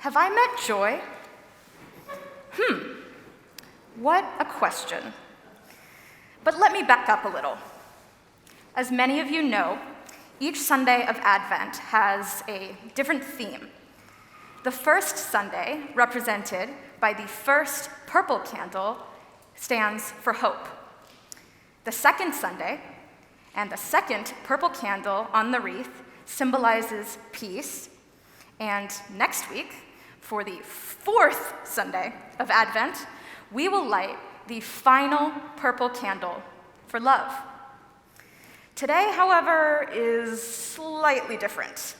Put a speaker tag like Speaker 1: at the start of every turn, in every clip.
Speaker 1: Have I met joy? What a question. But let me back up a little. As many of you know, each Sunday of Advent has a different theme. The first Sunday, represented by the first purple candle, stands for hope. The second Sunday, and the second purple candle on the wreath, symbolizes peace. And next week, for the fourth Sunday of Advent, we will light the final purple candle for love. Today, however, is slightly different.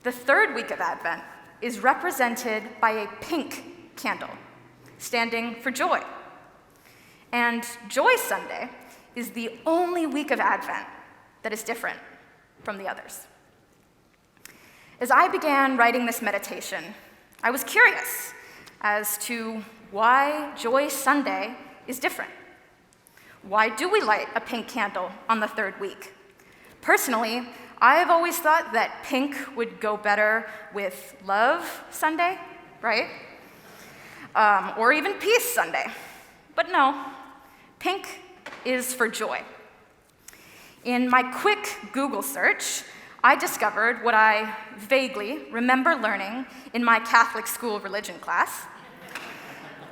Speaker 1: The third week of Advent is represented by a pink candle, standing for joy. And Joy Sunday is the only week of Advent that is different from the others. As I began writing this meditation, I was curious as to why Joy Sunday is different. Why do we light a pink candle on the third week? Personally, I've always thought that pink would go better with Love Sunday, right? Or even Peace Sunday. But no, pink is for joy. In my quick Google search, I discovered what I vaguely remember learning in my Catholic school religion class,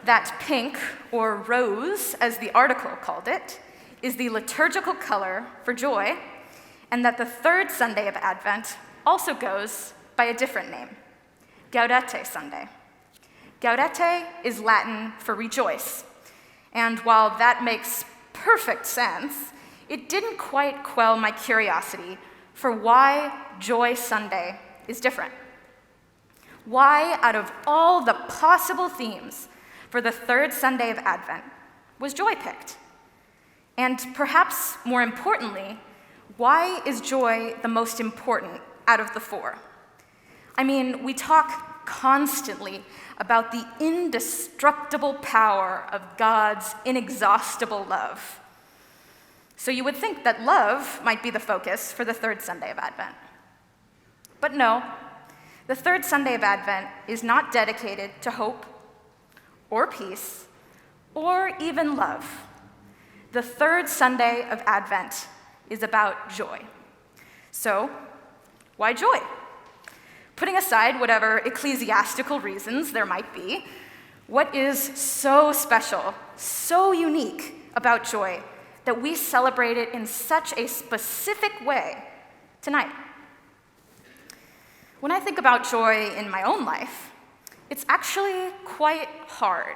Speaker 1: that pink, or rose as the article called it, is the liturgical color for joy, and that the third Sunday of Advent also goes by a different name, Gaudete Sunday. Gaudete is Latin for rejoice, and while that makes perfect sense, it didn't quite quell my curiosity for why Joy Sunday is different. Why, out of all the possible themes for the third Sunday of Advent, was joy picked? And perhaps more importantly, why is joy the most important out of the four? I mean, we talk constantly about the indestructible power of God's inexhaustible love. So you would think that love might be the focus for the third Sunday of Advent. But no, the third Sunday of Advent is not dedicated to hope or peace or even love. The third Sunday of Advent is about joy. So, why joy? Putting aside whatever ecclesiastical reasons there might be, what is so special, so unique about joy that we celebrate it in such a specific way tonight? When I think about joy in my own life, it's actually quite hard.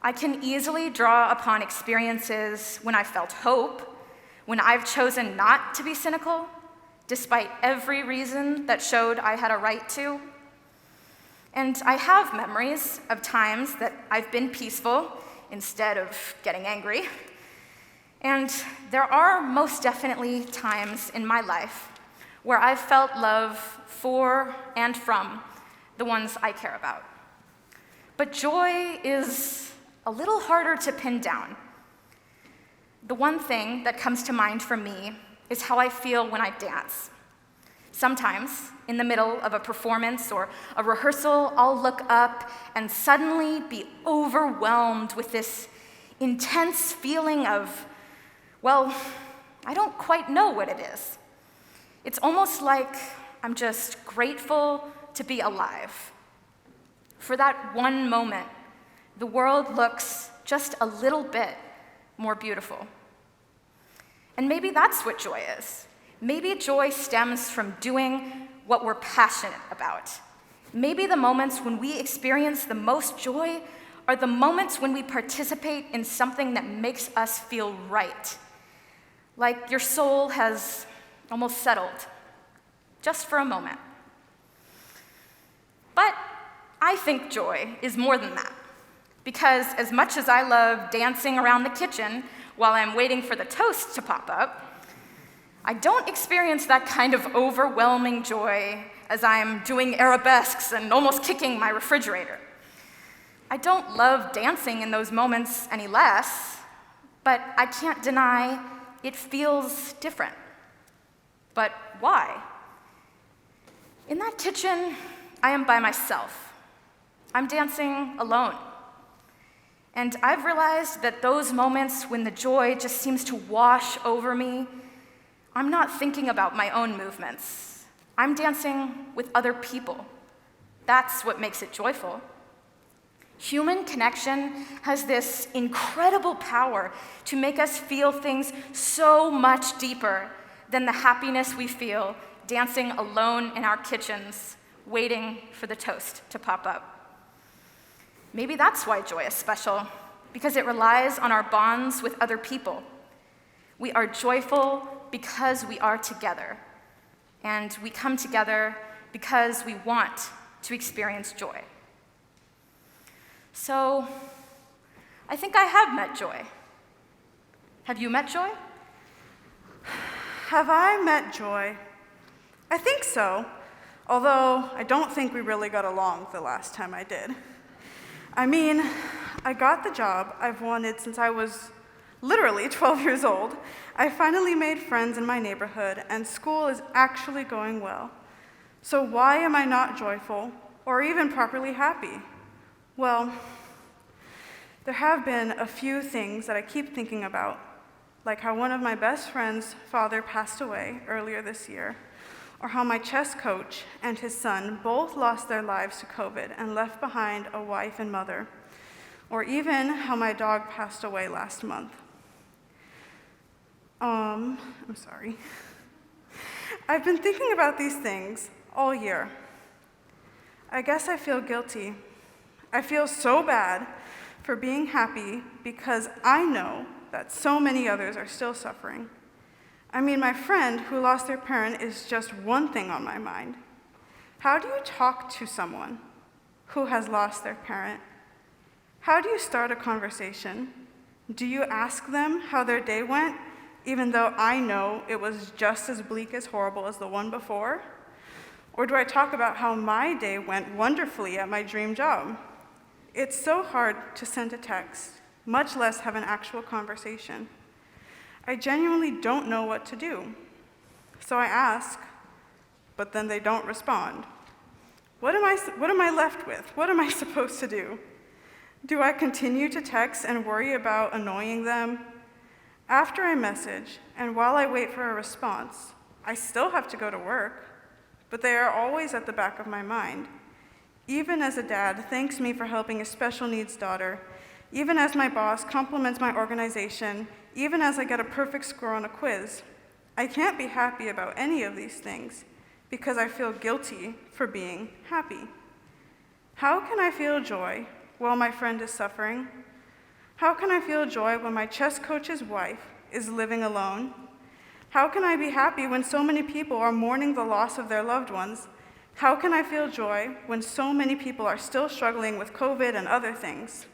Speaker 1: I can easily draw upon experiences when I felt hope, when I've chosen not to be cynical, despite every reason that showed I had a right to. And I have memories of times that I've been peaceful instead of getting angry. And there are most definitely times in my life where I've felt love for and from the ones I care about. But joy is a little harder to pin down. The one thing that comes to mind for me is how I feel when I dance. Sometimes, in the middle of a performance or a rehearsal, I'll look up and suddenly be overwhelmed with this intense feeling of, well, I don't quite know what it is. It's almost like I'm just grateful to be alive. For that one moment, the world looks just a little bit more beautiful. And maybe that's what joy is. Maybe joy stems from doing what we're passionate about. Maybe the moments when we experience the most joy are the moments when we participate in something that makes us feel right. Like your soul has almost settled, just for a moment. But I think joy is more than that. Because as much as I love dancing around the kitchen while I'm waiting for the toast to pop up, I don't experience that kind of overwhelming joy as I'm doing arabesques and almost kicking my refrigerator. I don't love dancing in those moments any less, but I can't deny it feels different. But why? In that kitchen, I am by myself, I'm dancing alone. And I've realized that those moments when the joy just seems to wash over me, I'm not thinking about my own movements. I'm dancing with other people. That's what makes it joyful. Human connection has this incredible power to make us feel things so much deeper than the happiness we feel dancing alone in our kitchens, waiting for the toast to pop up. Maybe that's why joy is special, because it relies on our bonds with other people. We are joyful because we are together, and we come together because we want to experience joy. So, I think I have met joy. Have you met joy?
Speaker 2: Have I met joy? I think so, although I don't think we really got along the last time I did. I mean, I got the job I've wanted since I was literally 12 years old. I finally made friends in my neighborhood, and school is actually going well. So why am I not joyful or even properly happy? Well, there have been a few things that I keep thinking about, like how one of my best friend's father passed away earlier this year, or how my chess coach and his son both lost their lives to COVID and left behind a wife and mother, or even how my dog passed away last month. I'm sorry. I've been thinking about these things all year. I guess I feel guilty. I feel so bad for being happy because I know that so many others are still suffering. I mean, my friend who lost their parent is just one thing on my mind. How do you talk to someone who has lost their parent? How do you start a conversation? Do you ask them how their day went, even though I know it was just as bleak as horrible as the one before? Or do I talk about how my day went wonderfully at my dream job? It's so hard to send a text, much less have an actual conversation. I genuinely don't know what to do. So I ask, but then they don't respond. What am I left with? What am I supposed to do? Do I continue to text and worry about annoying them? After I message, and while I wait for a response, I still have to go to work, but they are always at the back of my mind. Even as a dad thanks me for helping a special needs daughter, even as my boss compliments my organization, even as I get a perfect score on a quiz, I can't be happy about any of these things because I feel guilty for being happy. How can I feel joy while my friend is suffering? How can I feel joy when my chess coach's wife is living alone? How can I be happy when so many people are mourning the loss of their loved ones? How can I feel joy when so many people are still struggling with COVID and other things?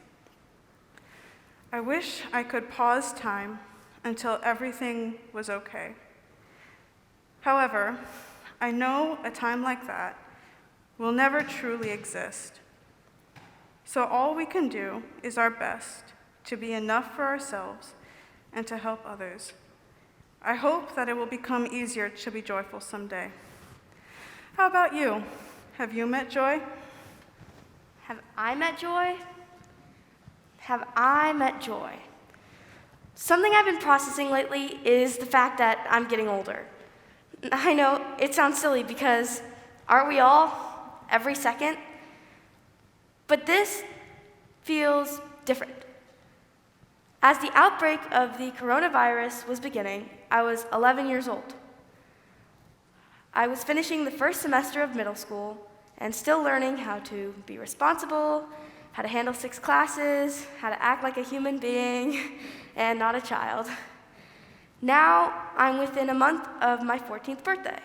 Speaker 2: I wish I could pause time until everything was okay. However, I know a time like that will never truly exist. So all we can do is our best to be enough for ourselves and to help others. I hope that it will become easier to be joyful someday. How about you? Have you met joy?
Speaker 3: Have I met joy? Have I met joy? Something I've been processing lately is the fact that I'm getting older. I know it sounds silly because aren't we all every second? But this feels different. As the outbreak of the coronavirus was beginning, I was 11 years old. I was finishing the first semester of middle school and still learning how to be responsible, how to handle 6 classes, how to act like a human being and not a child. Now I'm within a month of my 14th birthday.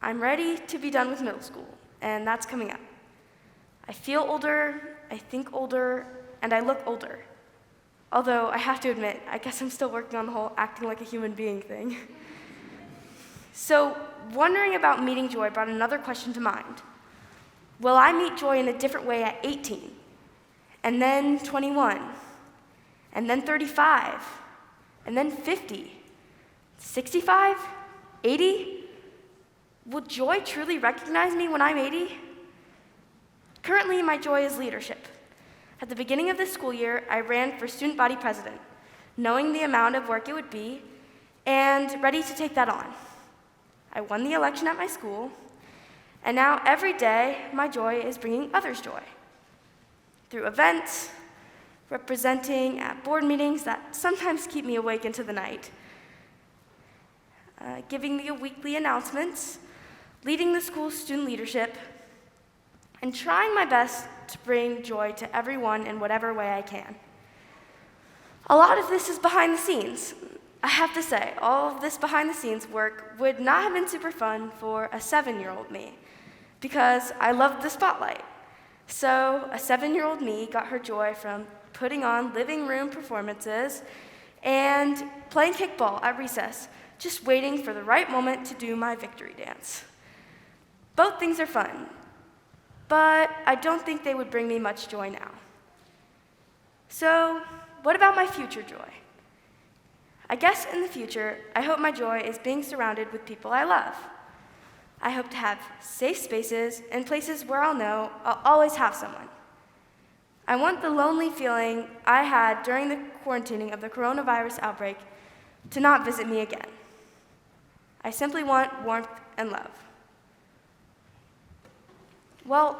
Speaker 3: I'm ready to be done with middle school, and that's coming up. I feel older, I think older, and I look older. Although I have to admit, I guess I'm still working on the whole acting like a human being thing. So, wondering about meeting joy brought another question to mind. Will I meet joy in a different way at 18, and then 21, and then 35, and then 50, 65, 80? Will joy truly recognize me when I'm 80? Currently, my joy is leadership. At the beginning of this school year, I ran for student body president, knowing the amount of work it would be, and ready to take that on. I won the election at my school, and now every day, my joy is bringing others joy. Through events, representing at board meetings that sometimes keep me awake into the night, giving the weekly announcements, leading the school's student leadership, and trying my best to bring joy to everyone in whatever way I can. A lot of this is behind the scenes. I have to say, all of this behind the scenes work would not have been super fun for a 7-year-old me, because I loved the spotlight. So a 7-year-old me got her joy from putting on living room performances and playing kickball at recess, just waiting for the right moment to do my victory dance. Both things are fun, but I don't think they would bring me much joy now. So, what about my future joy? I guess in the future, I hope my joy is being surrounded with people I love. I hope to have safe spaces and places where I'll know I'll always have someone. I want the lonely feeling I had during the quarantining of the coronavirus outbreak to not visit me again. I simply want warmth and love. Well,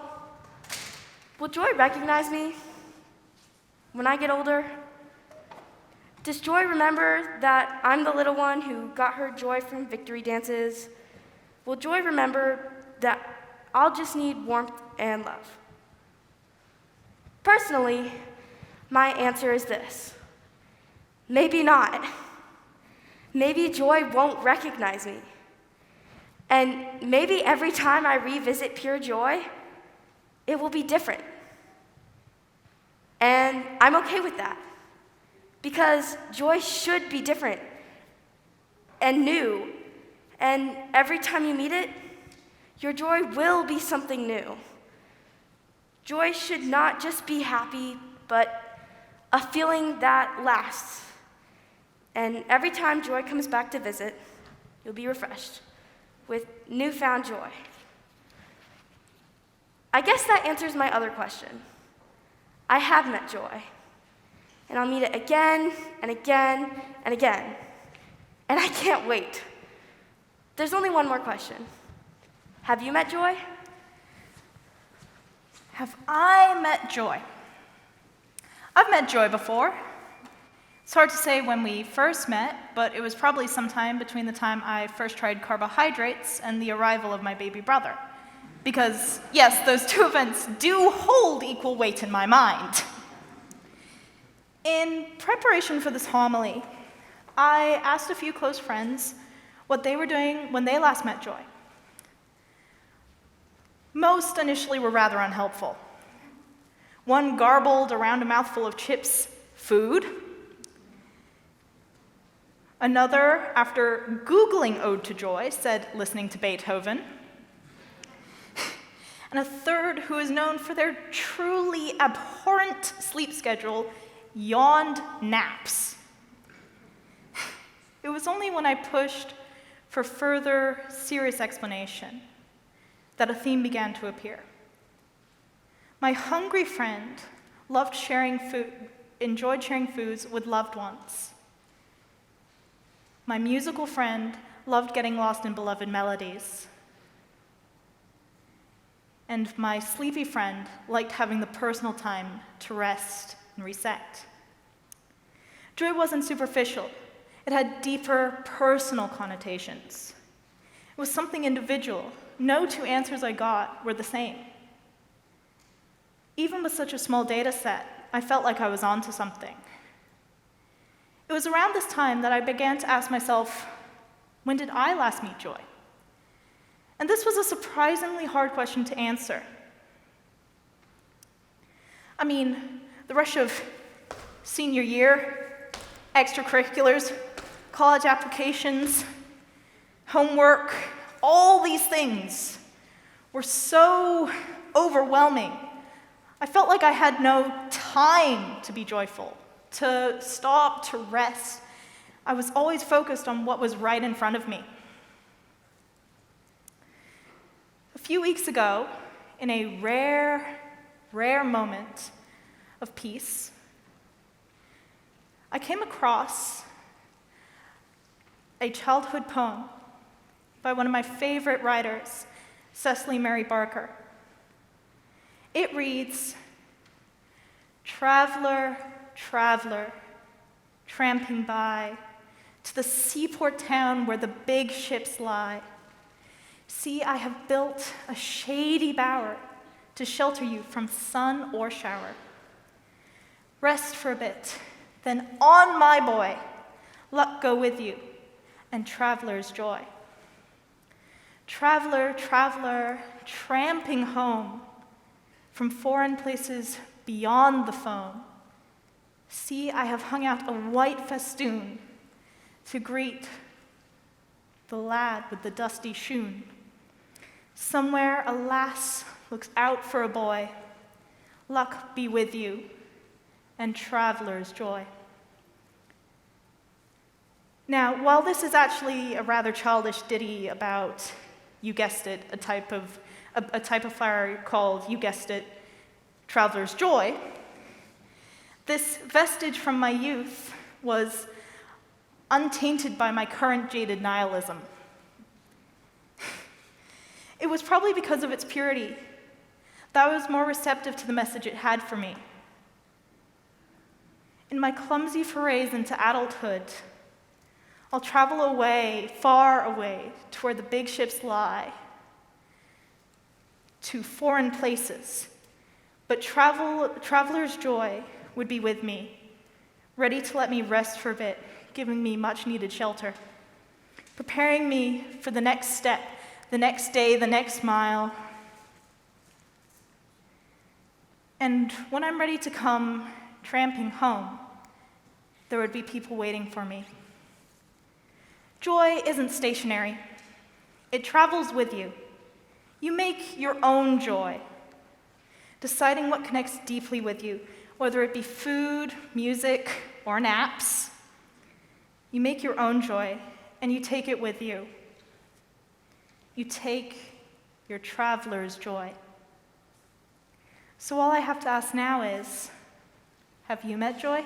Speaker 3: will Joy recognize me when I get older? Does Joy remember that I'm the little one who got her joy from victory dances? Will Joy remember that I'll just need warmth and love? Personally, my answer is this: maybe not. Maybe Joy won't recognize me. And maybe every time I revisit pure joy, it will be different. And I'm okay with that, because joy should be different and new. And every time you meet it, your joy will be something new. Joy should not just be happy, but a feeling that lasts. And every time joy comes back to visit, you'll be refreshed with newfound joy. I guess that answers my other question. I have met joy, and I'll meet it again and again and again, and I can't wait. There's only one more question. Have you met joy?
Speaker 4: Have I met joy? I've met joy before. It's hard to say when we first met, but it was probably sometime between the time I first tried carbohydrates and the arrival of my baby brother. Because, yes, those two events do hold equal weight in my mind. In preparation for this homily, I asked a few close friends what they were doing when they last met joy. Most initially were rather unhelpful. One garbled around a mouthful of chips, food. Another, after Googling Ode to Joy, said listening to Beethoven. And a third, who is known for their truly abhorrent sleep schedule, yawned naps. It was only when I pushed for further serious explanation that a theme began to appear. My hungry friend enjoyed sharing foods with loved ones. My musical friend loved getting lost in beloved melodies. And my sleepy friend liked having the personal time to rest and reset. Joy wasn't superficial. It had deeper personal connotations. It was something individual. No two answers I got were the same. Even with such a small data set, I felt like I was onto something. It was around this time that I began to ask myself, when did I last meet joy? And this was a surprisingly hard question to answer. I mean, the rush of senior year, extracurriculars, college applications, homework, all these things were so overwhelming. I felt like I had no time to be joyful, to stop, to rest. I was always focused on what was right in front of me. A few weeks ago, in a rare rare moment of peace, I came across a childhood poem by one of my favorite writers, Cecily Mary Barker. It reads, "Traveler, traveler, tramping by to the seaport town where the big ships lie. See, I have built a shady bower to shelter you from sun or shower. Rest for a bit, then on, my boy, luck go with you, and traveler's joy. Traveler, traveler, tramping home from foreign places beyond the foam. See, I have hung out a white festoon to greet the lad with the dusty shoon. Somewhere a lass looks out for a boy. Luck be with you, and traveler's joy." Now, while this is actually a rather childish ditty about, you guessed it, a type of flower called, you guessed it, traveler's joy, this vestige from my youth was untainted by my current jaded nihilism. It was probably because of its purity that I was more receptive to the message it had for me. In my clumsy forays into adulthood, I'll travel away, far away, to where the big ships lie, to foreign places. But traveler's joy would be with me, ready to let me rest for a bit, giving me much-needed shelter, preparing me for the next step, the next day, the next mile. And when I'm ready to come tramping home, there would be people waiting for me. Joy isn't stationary. It travels with you. You make your own joy, deciding what connects deeply with you, whether it be food, music, or naps. You make your own joy, and you take it with you. You take your traveler's joy. So all I have to ask now is, have you met joy?